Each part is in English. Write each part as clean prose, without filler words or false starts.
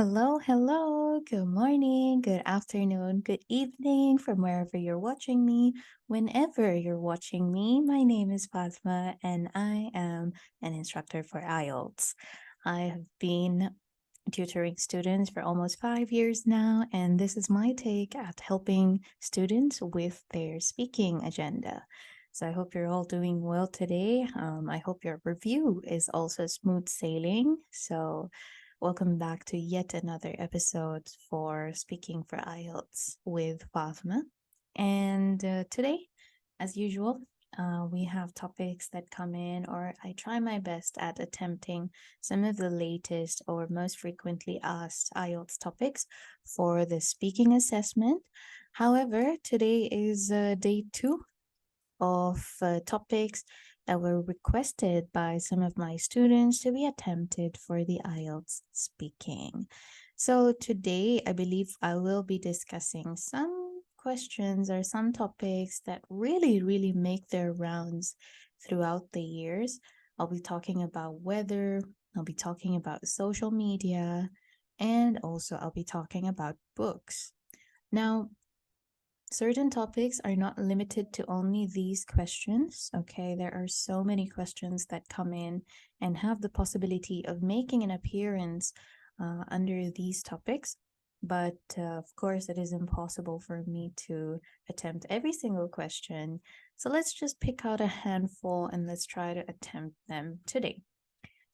Hello, hello. Good morning, good afternoon, good evening from wherever you're watching me. Whenever you're watching me, my name is Fatma and I am an instructor for IELTS. I have been tutoring students for almost 5 years now, and this is my take at helping students with their speaking agenda. So I hope you're all doing well today. I hope your review is also smooth sailing. So welcome back to yet another episode for Speaking for IELTS with Fatma. And today, as usual, we have topics that come in, or I try my best at attempting some of the latest or most frequently asked IELTS topics for the speaking assessment. However, today is day two of topics that were requested by some of my students to be attempted for the IELTS speaking. So today, I believe I will be discussing some questions or some topics that really make their rounds throughout the years. I'll be talking about weather, I'll be talking about social media, and also I'll be talking about books. Now, certain topics are not limited to only these questions. Okay, there are so many questions that come in and have the possibility of making an appearance under these topics. But of course, it is impossible for me to attempt every single question. So let's just pick out a handful and let's try to attempt them today.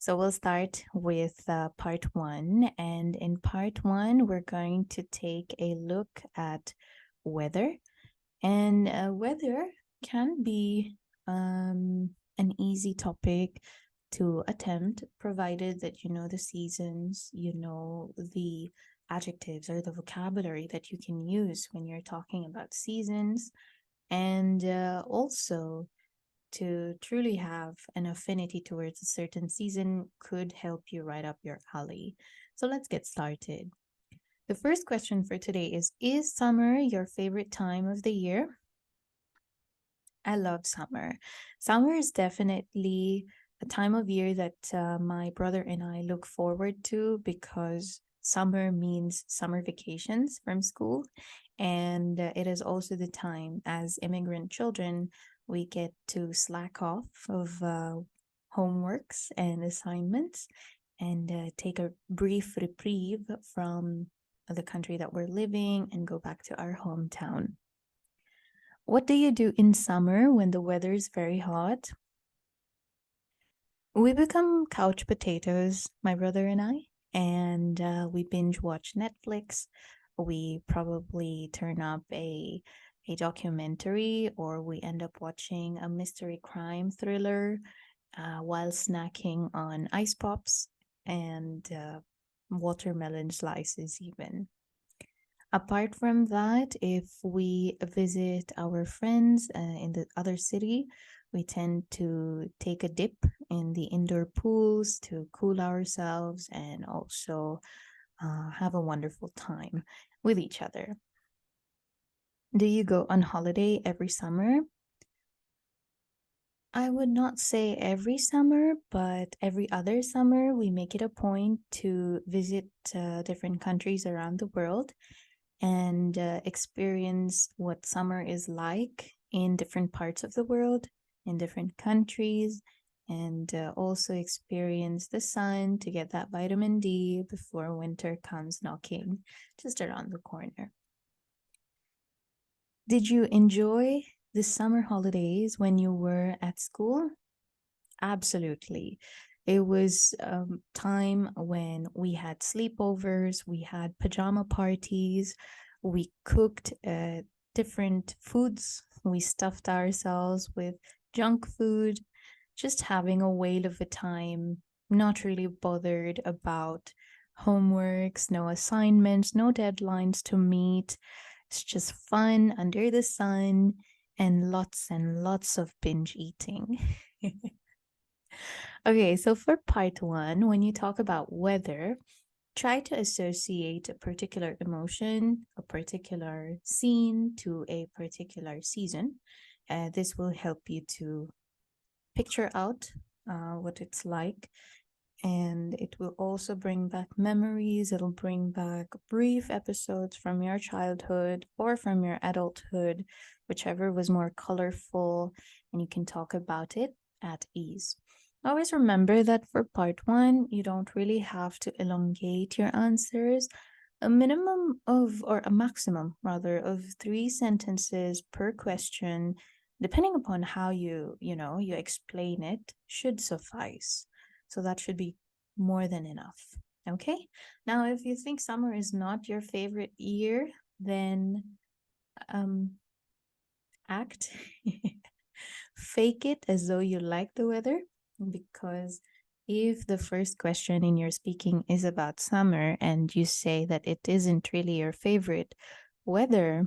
So we'll start with part one. And in part one, we're going to take a look at weather. And weather can be an easy topic to attempt, provided that you know the seasons, you know the adjectives or the vocabulary that you can use when you're talking about seasons, and also to truly have an affinity towards a certain season could help you right up your alley. So let's get started. The first question for today is summer your favorite time of the year? I love summer. Summer is definitely a time of year that my brother and I look forward to because summer means summer vacations from school. And it is also the time as immigrant children we get to slack off of homeworks and assignments and take a brief reprieve from the country that we're living and go back to our hometown. What do you do in summer when the weather is very hot? We become couch potatoes, my brother and I, and we binge watch Netflix. We probably turn up a documentary, or we end up watching a mystery crime thriller while snacking on ice pops and watermelon slices, even. Apart from that, if we visit our friends in the other city, we tend to take a dip in the indoor pools to cool ourselves and also have a wonderful time with each other. Do you go on holiday every summer? I would not say every summer, but every other summer, we make it a point to visit different countries around the world and experience what summer is like in different parts of the world, in different countries, and also experience the sun to get that vitamin D before winter comes knocking just around the corner. Did you enjoy the summer holidays when you were at school? Absolutely. It was time when we had sleepovers, we had pajama parties, we cooked different foods, we stuffed ourselves with junk food, just having a whale of a time, not really bothered about homeworks, no assignments, no deadlines to meet. It's just fun under the sun and lots of binge eating. Okay, so for part one, when you talk about weather, try to associate a particular emotion, a particular scene to a particular season. This will help you to picture out what it's like And it will also bring back memories. It'll bring back brief episodes from your childhood or from your adulthood, whichever was more colorful, and you can talk about it at ease. Always remember that for part one, you don't really have to elongate your answers. A minimum of, or a maximum rather, of 3 sentences per question, depending upon how you explain it, should suffice. So that should be more than enough. Okay. Now, if you think summer is not your favorite year, then um, act, fake it as though you like the weather, because if the first question in your speaking is about summer and you say that it isn't really your favorite weather,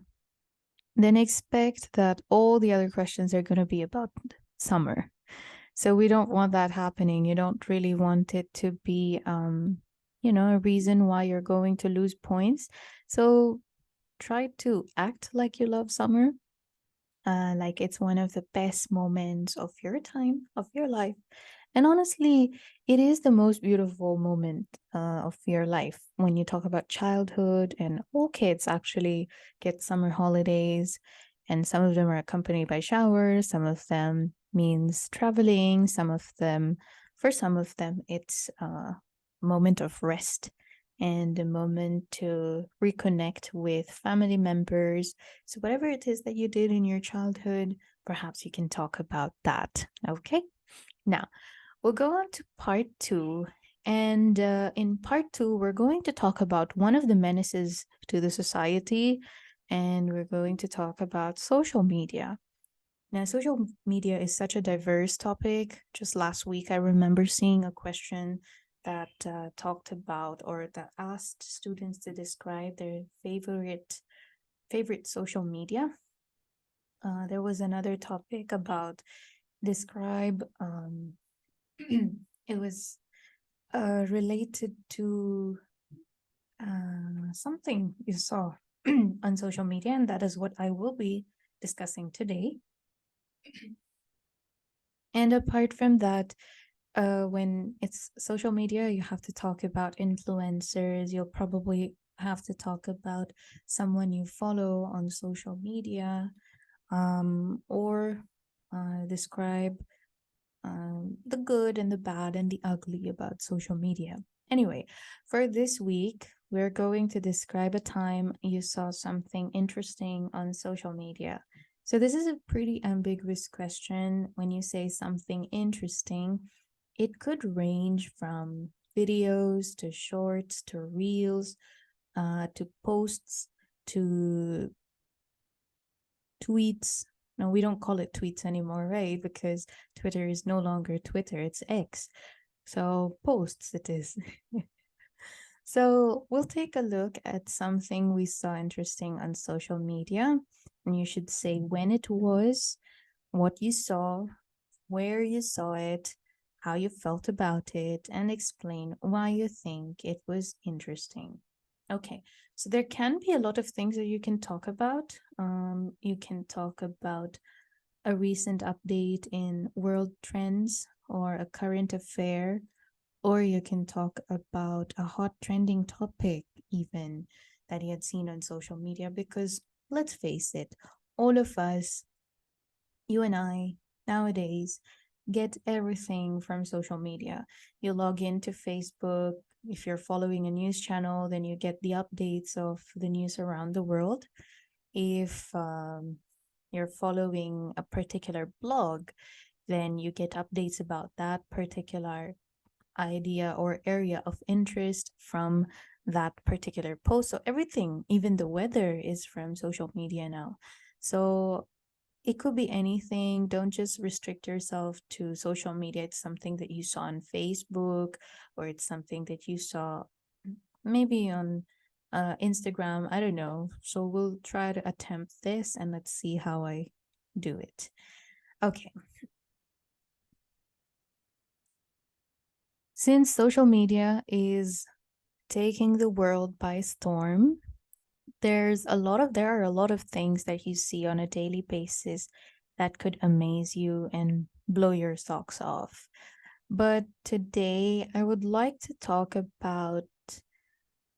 then expect that all the other questions are going to be about summer. So we don't want that happening. You don't really want it to be, a reason why you're going to lose points. So try to act like you love summer, like it's one of the best moments of your time, of your life. And honestly, it is the most beautiful moment of your life when you talk about childhood. And all kids actually get summer holidays, and some of them are accompanied by showers, some of them means traveling, for some of them, it's a moment of rest and a moment to reconnect with family members. So, whatever it is that you did in your childhood, perhaps you can talk about that. Okay. Now, we'll go on to part two. And in part two, we're going to talk about one of the menaces to the society, and we're going to talk about social media. Now, social media is such a diverse topic. Just last week, I remember seeing a question that talked about, or that asked students to describe their favorite social media. There was another topic about describe. It was related to something you saw on social media, and that is what I will be discussing today. And apart from that, when it's social media, you have to talk about influencers. You'll probably have to talk about someone you follow on social media, or describe the good and the bad and the ugly about social media. Anyway, for this week, we're going to describe a time you saw something interesting on social media. So, this is a pretty ambiguous question. When you say something interesting, it could range from videos to shorts to reels, to posts to tweets. No, we don't call it tweets anymore, right? Because Twitter is no longer Twitter, it's X. So posts it is. So we'll take a look at something we saw interesting on social media. And you should say when it was, what you saw, where you saw it, how you felt about it, and explain why you think it was interesting. Okay, so there can be a lot of things that you can talk about. You can talk about a recent update in world trends or a current affair, or you can talk about a hot trending topic, even that you had seen on social media. Because let's face it, all of us, you and I, nowadays, get everything from social media. You log into Facebook. If you're following a news channel, then you get the updates of the news around the world. If you're following a particular blog, then you get updates about that particular idea or area of interest from that particular post. So everything, even the weather, is from social media now. So it could be anything. Don't just restrict yourself to social media. It's something that you saw on Facebook, or it's something that you saw maybe on Instagram. I don't know. So we'll try to attempt this, and let's see how I do it. Okay. Since social media is taking the world by storm, there are a lot of things that you see on a daily basis that could amaze you and blow your socks off. But today I would like to talk about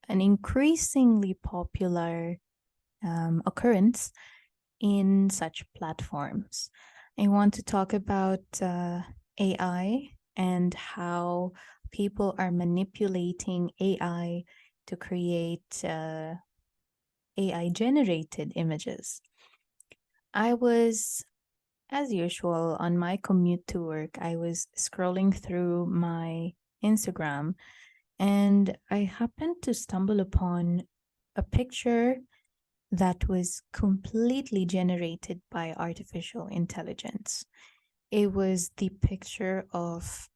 an increasingly popular occurrence in such platforms. I want to talk about AI and how people are manipulating AI to create AI generated images. I was, as usual, on my commute to work, I was scrolling through my Instagram and I happened to stumble upon a picture that was completely generated by artificial intelligence. It was the picture of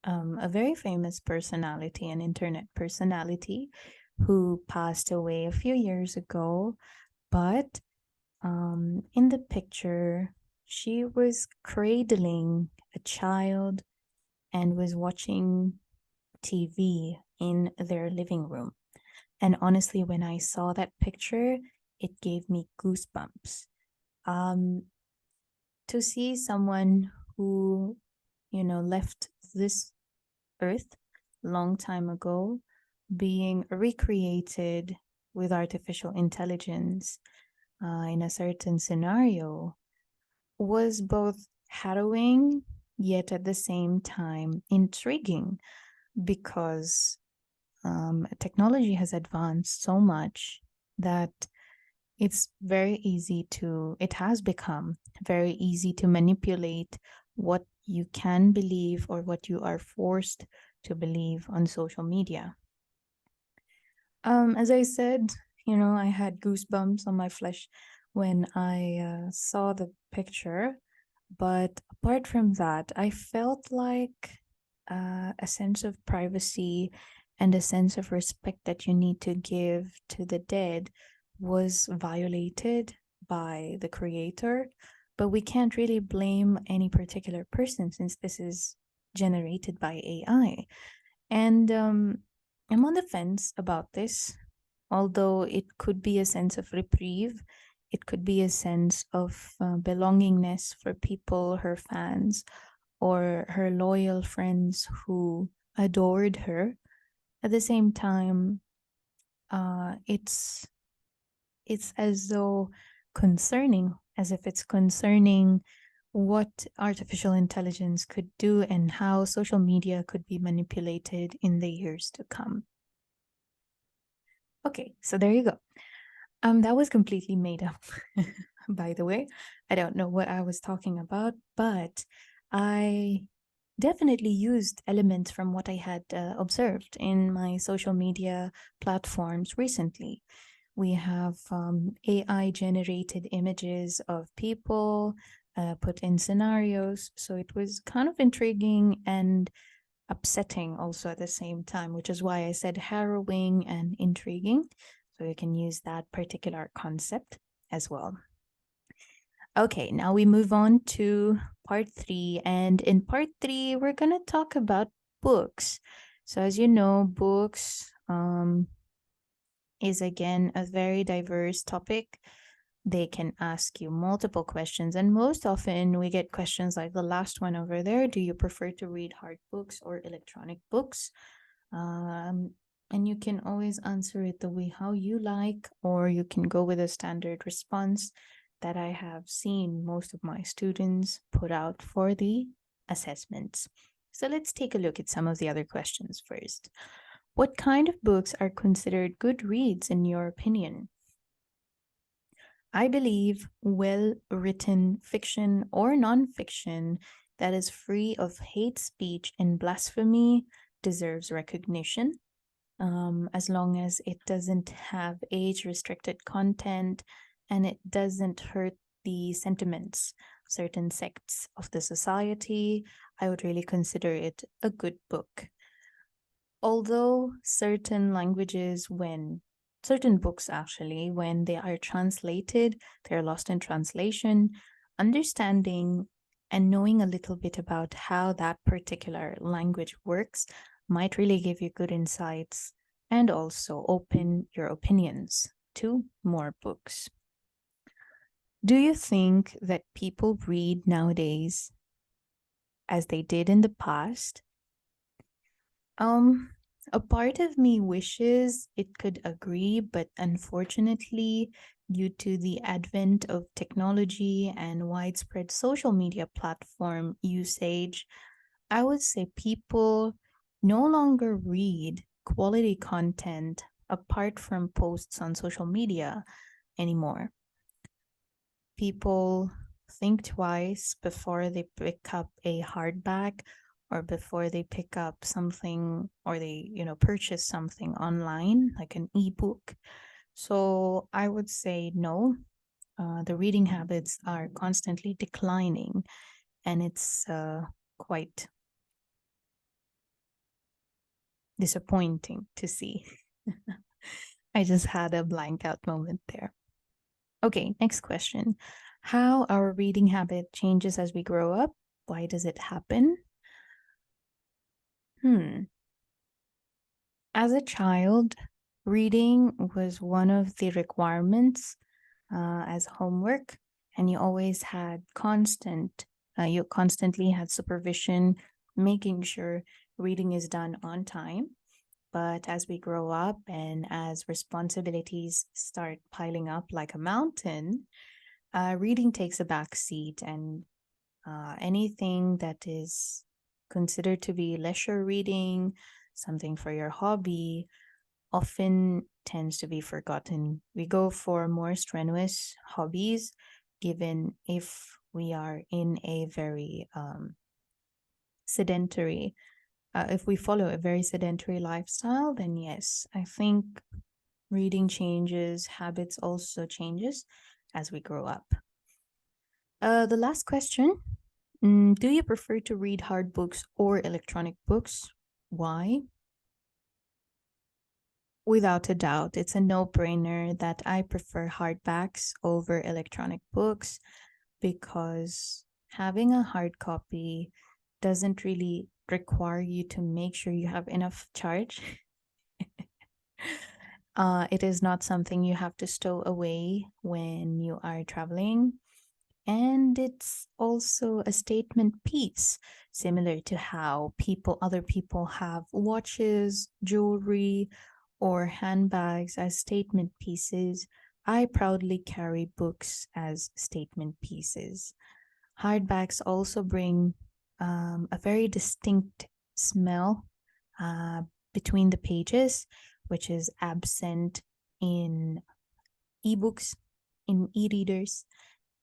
a very famous personality, an internet personality who passed away a few years ago. But in the picture, she was cradling a child and was watching TV in their living room. And honestly, when I saw that picture, it gave me goosebumps. Um, to see someone who, left this earth long time ago being recreated with artificial intelligence in a certain scenario was both harrowing yet at the same time intriguing because technology has advanced so much that it has become very easy to manipulate what you can believe or what you are forced to believe on social media. As I said, I had goosebumps on my flesh when I saw the picture. But apart from that, I felt like a sense of privacy and a sense of respect that you need to give to the dead was violated by the creator. But we can't really blame any particular person since this is generated by AI. And I'm on the fence about this, although it could be a sense of reprieve. It could be a sense of belongingness for people, her fans, or her loyal friends who adored her. At the same time, it's as though concerning, as if it's concerning what artificial intelligence could do and how social media could be manipulated in the years to come. Okay, so there you go. That was completely made up, by the way. I don't know what I was talking about, but I definitely used elements from what I had observed in my social media platforms recently. We have AI generated images of people put in scenarios. So it was kind of intriguing and upsetting also at the same time, which is why I said harrowing and intriguing. So you can use that particular concept as well. Okay, now we move on to part three. And in part three, we're going to talk about books. So, as you know, books is again a very diverse topic. They can ask you multiple questions, and most often we get questions like the last one over there: do you prefer to read hard books or electronic books? Um, and you can always answer it the way how you like, or you can go with a standard response that I have seen most of my students put out for the assessments. So let's take a look at some of the other questions first. What kind of books are considered good reads in your opinion? I believe well written fiction or nonfiction that is free of hate speech and blasphemy deserves recognition, as long as it doesn't have age restricted content and it doesn't hurt the sentiments of certain sects of the society. I would really consider it a good book. Although certain books actually, when they are translated, they're lost in translation, understanding and knowing a little bit about how that particular language works might really give you good insights and also open your opinions to more books. Do you think that people read nowadays as they did in the past. Um, a part of me wishes it could agree, but unfortunately, due to the advent of technology and widespread social media platform usage, I would say people no longer read quality content apart from posts on social media anymore. People think twice before they pick up a hardback or before they pick up something or they, purchase something online like an ebook. So I would say no. The reading habits are constantly declining, and it's quite disappointing to see. I just had a blank out moment there. Okay, next question. How our reading habit changes as we grow up? Why does it happen? Hmm. As a child, reading was one of the requirements as homework, and you constantly had supervision, making sure reading is done on time. But as we grow up and as responsibilities start piling up like a mountain, reading takes a back seat, and anything that is considered to be leisure reading, something for your hobby, often tends to be forgotten. We go for more strenuous hobbies, given if we are in a very sedentary, if we follow a very sedentary lifestyle, then yes, I think reading changes, habits also changes as we grow up. The last question. Do you prefer to read hard books or electronic books? Why? Without a doubt, it's a no brainer that I prefer hardbacks over electronic books because having a hard copy doesn't really require you to make sure you have enough charge. It is not something you have to stow away when you are traveling. And it's also a statement piece, similar to how other people have watches, jewelry, or handbags as statement pieces. I proudly carry books as statement pieces. Hardbacks also bring a very distinct smell uh, between the pages, which is absent in ebooks, in e readers.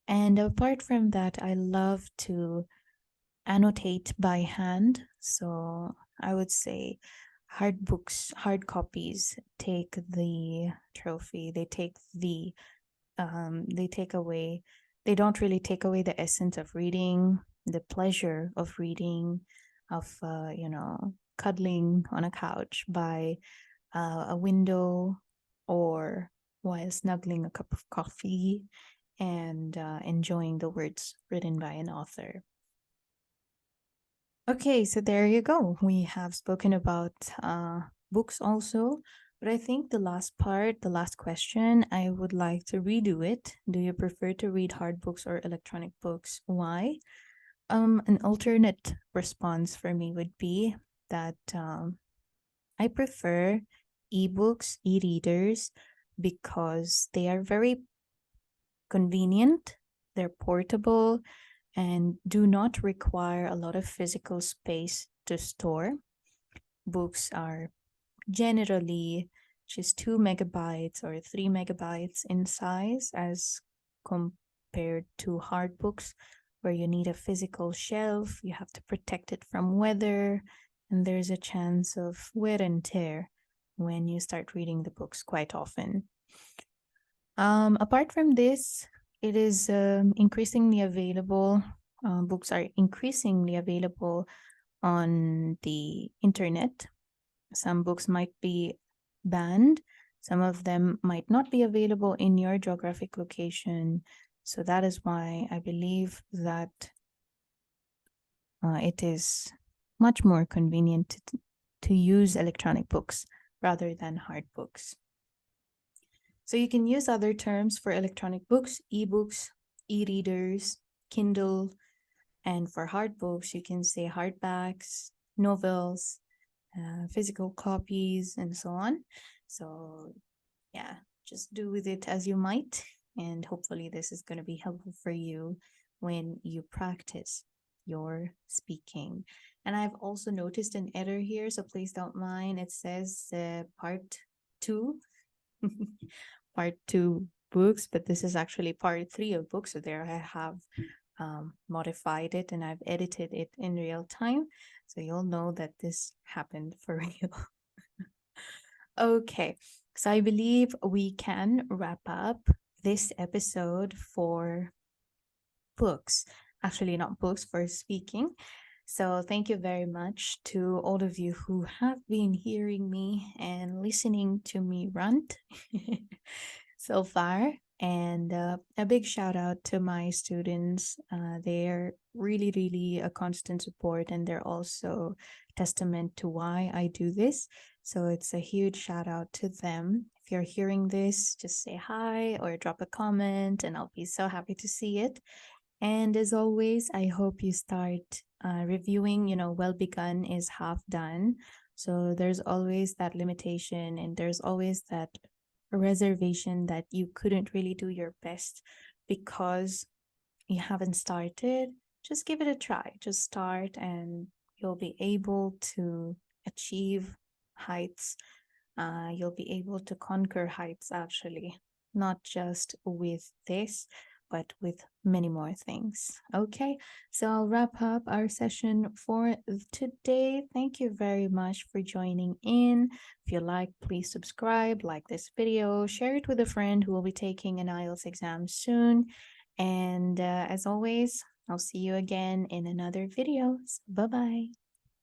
And apart from that, I love to annotate by hand. So I would say hard copies take the trophy. They take away, they don't really take away the essence of reading, the pleasure of reading, of, cuddling on a couch by a window or while snuggling a cup of coffee and enjoying the words written by an author. Okay, so there you go. We have spoken about books also, but I think the last part, the last question, I would like to redo it. Do you prefer to read hard books or electronic books? Why? An alternate response for me would be that I prefer ebooks, e-readers, because they are very convenient, they're portable, and do not require a lot of physical space to store. Books are generally just 2 megabytes or 3 megabytes in size as compared to hard books, where you need a physical shelf, you have to protect it from weather, and there's a chance of wear and tear when you start reading the books quite often. Apart from this, it is increasingly available. Books are increasingly available on the internet. Some books might be banned, some of them might not be available in your geographic location. So that is why I believe that it is much more convenient to use electronic books rather than hard books. So you can use other terms for electronic books, ebooks, e readers, Kindle, And for hard books, you can say hardbacks, novels, physical copies, and so on. So, yeah, just do with it as you might. And hopefully, this is going to be helpful for you when you practice your speaking. And I've also noticed an error here, so please don't mind. It says part two, part two books, but this is actually part three of books. So there I have modified it and I've edited it in real time. So you'll know that this happened for real. Okay, so I believe we can wrap up this episode for books. Actually, not books, for speaking. So, thank you very much to all of you who have been hearing me and listening to me rant so far. And a big shout out to my students. They're really, really a constant support, and they're also testament to why I do this. So it's a huge shout out to them. If you're hearing this, just say hi or drop a comment, and I'll be so happy to see it. And as always, I hope you start reviewing. Well begun is half done. So there's always that limitation, and there's always that reservation that you couldn't really do your best because you haven't started. Just give it a try. Just start, and you'll be able to achieve heights. You'll be able to conquer heights, actually, not just with this, but with many more things. Okay, so I'll wrap up our session for today. Thank you very much for joining in. If you like, please subscribe, like this video, share it with a friend who will be taking an IELTS exam soon. And as always, I'll see you again in another video. Bye bye.